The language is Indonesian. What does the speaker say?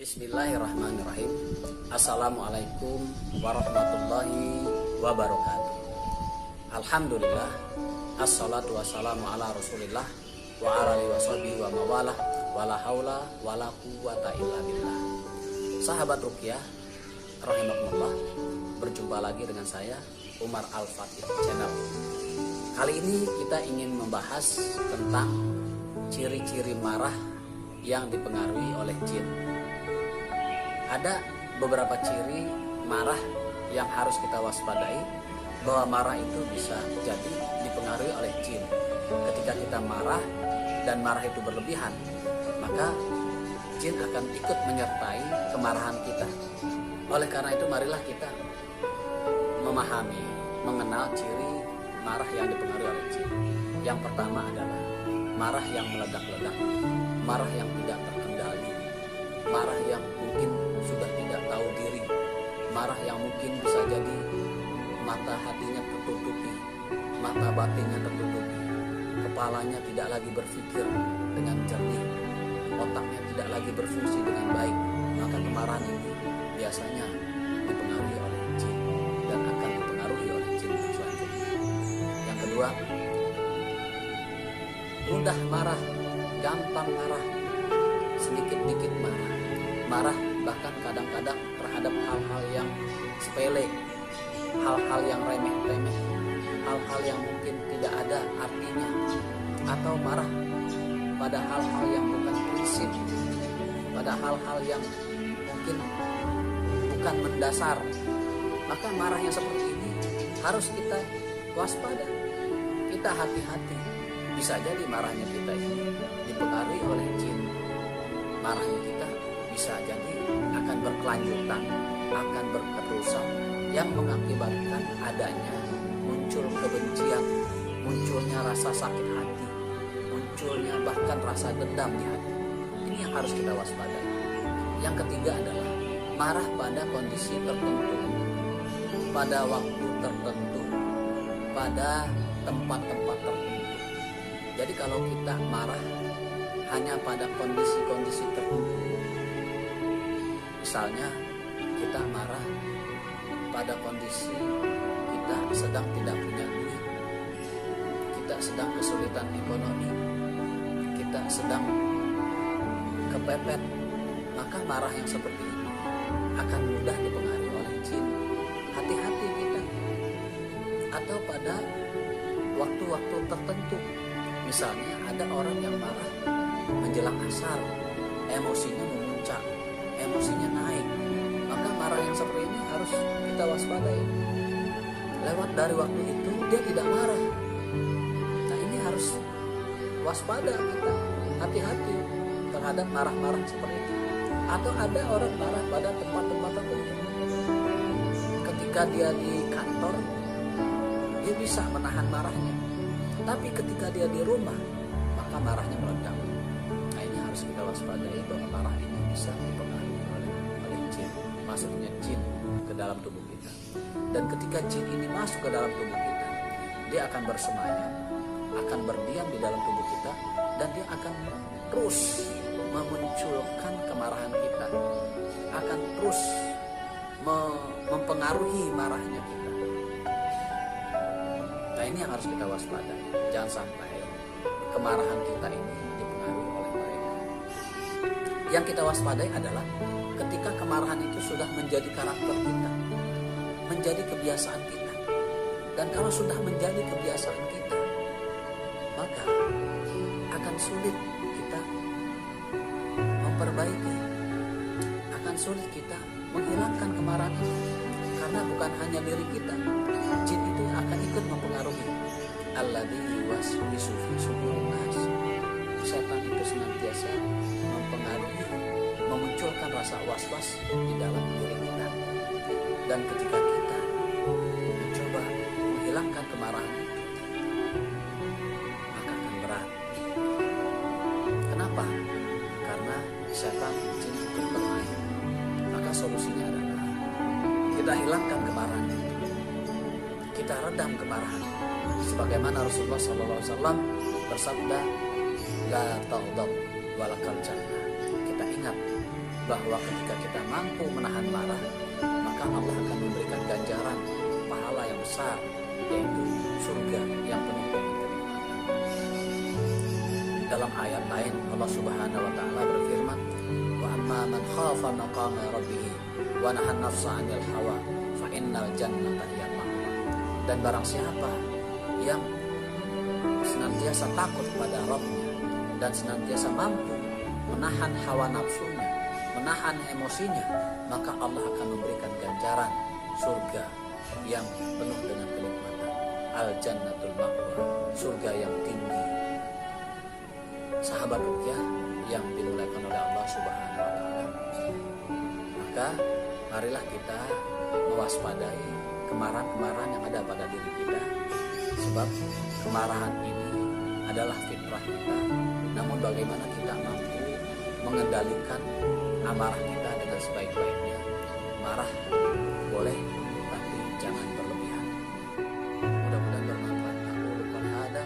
Bismillahirrahmanirrahim. Assalamualaikum warahmatullahi wabarakatuh. Alhamdulillah, assalatu wassalamu ala rasulillah wa ala alihi washabihi wa mawalah, wala haula wala quwata illa billah. Sahabat Ruqyah rahimakumullah, berjumpa lagi dengan saya Umar Al-Fatih Channel. Kali ini kita ingin membahas tentang ciri-ciri marah yang dipengaruhi oleh jin. Ada beberapa ciri marah yang harus kita waspadai, bahwa marah itu bisa jadi dipengaruhi oleh jin. Ketika kita marah dan marah itu berlebihan, maka jin akan ikut menyertai kemarahan kita. Oleh karena itu, marilah kita memahami, mengenal ciri marah yang dipengaruhi oleh jin. Yang pertama adalah marah yang meledak-ledak, marah yang tidak terkendali, marah yang mungkin sudah tidak tahu diri, marah yang mungkin bisa jadi mata hatinya tertutupi, mata batinnya tertutupi, kepalanya tidak lagi berpikir dengan jernih, otaknya tidak lagi berfungsi dengan baik. Maka kemarahan ini biasanya dipengaruhi oleh jin dan akan dipengaruhi oleh jin selanjutnya. Yang kedua, mudah marah, gampang marah, sedikit-dikit marah bahkan kadang-kadang terhadap hal-hal yang sepele, hal-hal yang remeh-temeh, hal-hal yang mungkin tidak ada artinya, atau marah pada hal-hal yang bukan prinsip, pada hal-hal yang mungkin bukan mendasar. Maka marah yang seperti ini harus kita waspada, kita hati-hati. Bisa jadi marahnya kita ini dipengaruhi oleh jin. Marahnya kita bisa jadi akan berkelanjutan, akan berketerusan, yang mengakibatkan adanya muncul kebencian, munculnya rasa sakit hati, munculnya bahkan rasa dendam di hati. Ini yang harus kita waspadai. Yang ketiga adalah marah pada kondisi tertentu, pada waktu tertentu, pada tempat-tempat tertentu. Jadi kalau kita marah hanya pada kondisi-kondisi tertentu, misalnya kita marah pada kondisi kita sedang tidak punya duit, kita sedang kesulitan ekonomi, kita sedang kepepet, maka marah yang seperti ini akan mudah dipengaruhi oleh jin. Hati-hati kita. Atau pada waktu-waktu tertentu, misalnya ada orang yang marah menjelang asar, emosinya memuncak, emosinya naik, maka marah yang seperti ini harus kita waspadai. Lewat dari waktu itu dia tidak marah. Nah, ini harus waspada kita, hati-hati terhadap marah-marah seperti itu. Atau ada orang marah pada tempat-tempat tertentu. Ketika dia di kantor, dia bisa menahan marahnya. Tapi ketika dia di rumah, maka marahnya meledak. Nah, ini harus kita waspadai, bahwa marah ini bisa dipengaruhi oleh jin. Masuknya jin ke dalam tubuh kita. Dan ketika jin ini masuk ke dalam tubuh kita, dia akan bersemayam, akan berdiam di dalam tubuh kita, dan dia akan terus memunculkan kemarahan kita, akan terus mempengaruhi marahnya kita. Nah, ini yang harus kita waspadai. Jangan sampai kemarahan kita ini dipengaruhi oleh mereka. Yang kita waspadai adalah ketika kemarahan itu sudah menjadi karakter kita, menjadi kebiasaan kita. Dan kalau sudah menjadi kebiasaan kita, maka akan sulit kita memperbaiki, akan sulit kita menghilangkan kemarahan itu. Karena bukan hanya diri kita, jin itu akan ikut mempengaruhi. Alladzi yuwaswisu fi sudurin nas. Setan itu senantiasa mempengaruhi, memunculkan rasa was-was di dalam diri kita. Dan ketika kita mencoba menghilangkan kemarahan itu, maka akan berat. Kenapa? Karena setan jin itu bermain. Maka solusinya adalah kita hilangkan kemarahan itu, kita redam kemarahan. Sebagaimana Rasulullah SAW bersabda, la taghdab walakal jannah. Kita ingat bahwa ketika kita mampu menahan marah, maka Allah akan memberikan ganjaran pahala yang besar, yaitu surga yang penuh dengan kenikmatan. Dalam ayat lain Allah Subhanahu wa taala berfirman, "Wa amma man khafa maqama rabbih wa nahan nafsa 'anil hawa fa innal jannata hiyal ma'wa." Dan barang siapa yang senantiasa takut kepada Rabb-Nya dan senantiasa mampu menahan hawa nafsunya, menahan emosinya, maka Allah akan memberikan ganjaran surga yang penuh dengan kenikmatan. Al-Jannatul Ma'wa, surga yang tinggi. Sahabat ruqyah yang dimuliakan oleh Allah Subhanahu wa taala. Maka marilah kita mewaspadai kemarahan-kemarahan yang ada pada diri kita, sebab kemarahan ini adalah fitrah kita. Namun bagaimana kita mampu mengendalikan amarah kita dengan sebaik-baiknya. Marah boleh, tapi jangan berlebihan. Mudah-mudahan bermanfaat. Aku lupa ada.